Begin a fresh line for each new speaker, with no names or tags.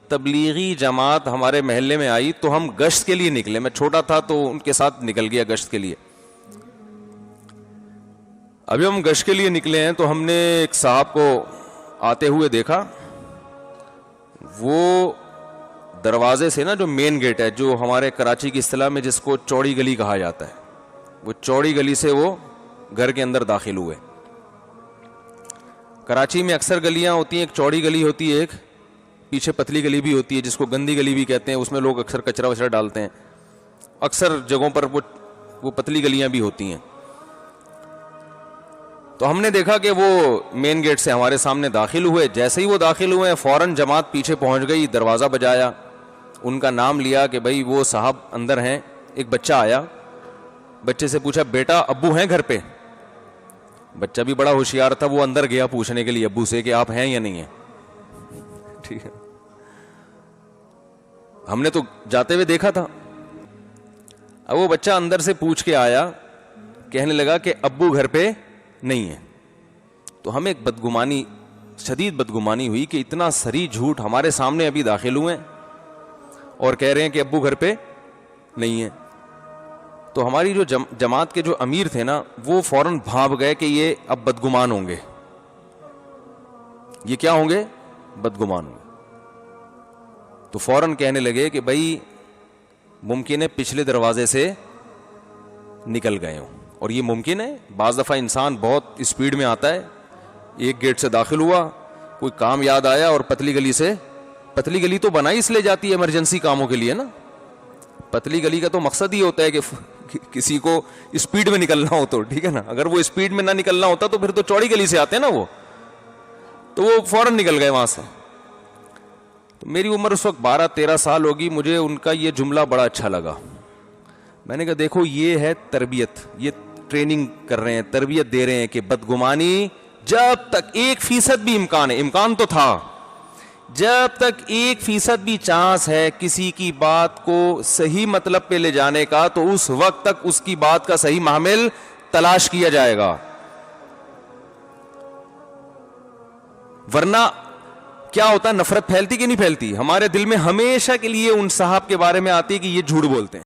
تبلیغی جماعت ہمارے محلے میں آئی تو ہم گشت کے لیے نکلے. میں چھوٹا تھا تو ان کے ساتھ نکل گیا گشت کے لیے. ابھی ہم گشت کے لیے نکلے ہیں تو ہم نے ایک صاحب کو آتے ہوئے دیکھا. وہ دروازے سے نا, جو مین گیٹ ہے, جو ہمارے کراچی کی اصطلاح میں جس کو چوڑی گلی کہا جاتا ہے, وہ چوڑی گلی سے وہ گھر کے اندر داخل ہوئے. کراچی میں اکثر گلیاں ہوتی ہیں, ایک چوڑی گلی ہوتی ہے, ایک پیچھے پتلی گلی بھی ہوتی ہے جس کو گندی گلی بھی کہتے ہیں. اس میں لوگ اکثر کچرا وچرا ڈالتے ہیں. اکثر جگہوں پر وہ پتلی گلیاں بھی ہوتی ہیں. تو ہم نے دیکھا کہ وہ مین گیٹ سے ہمارے سامنے داخل ہوئے. جیسے ہی وہ داخل ہوئے فوراً جماعت پیچھے پہنچ گئی, دروازہ بجایا, ان کا نام لیا کہ بھائی وہ صاحب اندر ہیں. ایک بچہ آیا, بچے سے پوچھا بیٹا ابو ہیں گھر پہ؟ بچہ بھی بڑا ہوشیار تھا, وہ اندر گیا پوچھنے کے لیے ابو سے کہ آپ ہیں یا نہیں ہیں. ٹھیک ہے, ہم نے تو جاتے ہوئے دیکھا تھا. اب وہ بچہ اندر سے پوچھ کے آیا, کہنے لگا کہ ابو گھر پہ نہیں ہے. تو ہمیں ایک بدگمانی, شدید بدگمانی ہوئی کہ اتنا سری جھوٹ ہمارے سامنے ابھی داخل ہوئے ہیں اور کہہ رہے ہیں کہ ابو گھر پہ نہیں ہے. تو ہماری جو جماعت کے جو امیر تھے نا, وہ فوراً بھاگ گئے کہ یہ اب بدگمان ہوں گے. یہ کیا ہوں گے؟ بدگمان ہوں گے. تو فوراً کہنے لگے کہ بھائی ممکن ہے پچھلے دروازے سے نکل گئے ہوں. اور یہ ممکن ہے, بعض دفعہ انسان بہت اسپیڈ میں آتا ہے, ایک گیٹ سے داخل ہوا, کوئی کام یاد آیا اور پتلی گلی سے, پتلی گلی تو بنائی اس لیے جاتی ہے ایمرجنسی کاموں کے لیے نا. پتلی گلی کا تو مقصد ہی ہوتا ہے کہ کسی کو اسپیڈ میں نکلنا ہو تو, ٹھیک ہے نا. اگر وہ اسپیڈ میں نہ نکلنا ہوتا تو پھر تو چوڑی گلی سے آتے ہیں نا وہ, تو وہ فوراً نکل گئے وہاں سے. تو میری عمر اس وقت 12-13 سال ہوگی. مجھے ان کا یہ جملہ بڑا اچھا لگا. میں نے کہا دیکھو یہ ہے تربیت, یہ ٹریننگ کر رہے ہیں, تربیت دے رہے ہیں کہ بدگمانی جب تک 1% بھی امکان ہے, امکان تو تھا, جب تک 1% بھی چانس ہے کسی کی بات کو صحیح مطلب پہ لے جانے کا, تو اس وقت تک اس کی بات کا صحیح محمل تلاش کیا جائے گا. ورنہ کیا ہوتا ہے, نفرت پھیلتی کہ نہیں پھیلتی؟ ہمارے دل میں ہمیشہ کے لیے ان صاحب کے بارے میں آتی ہے کہ یہ جھوٹ بولتے ہیں.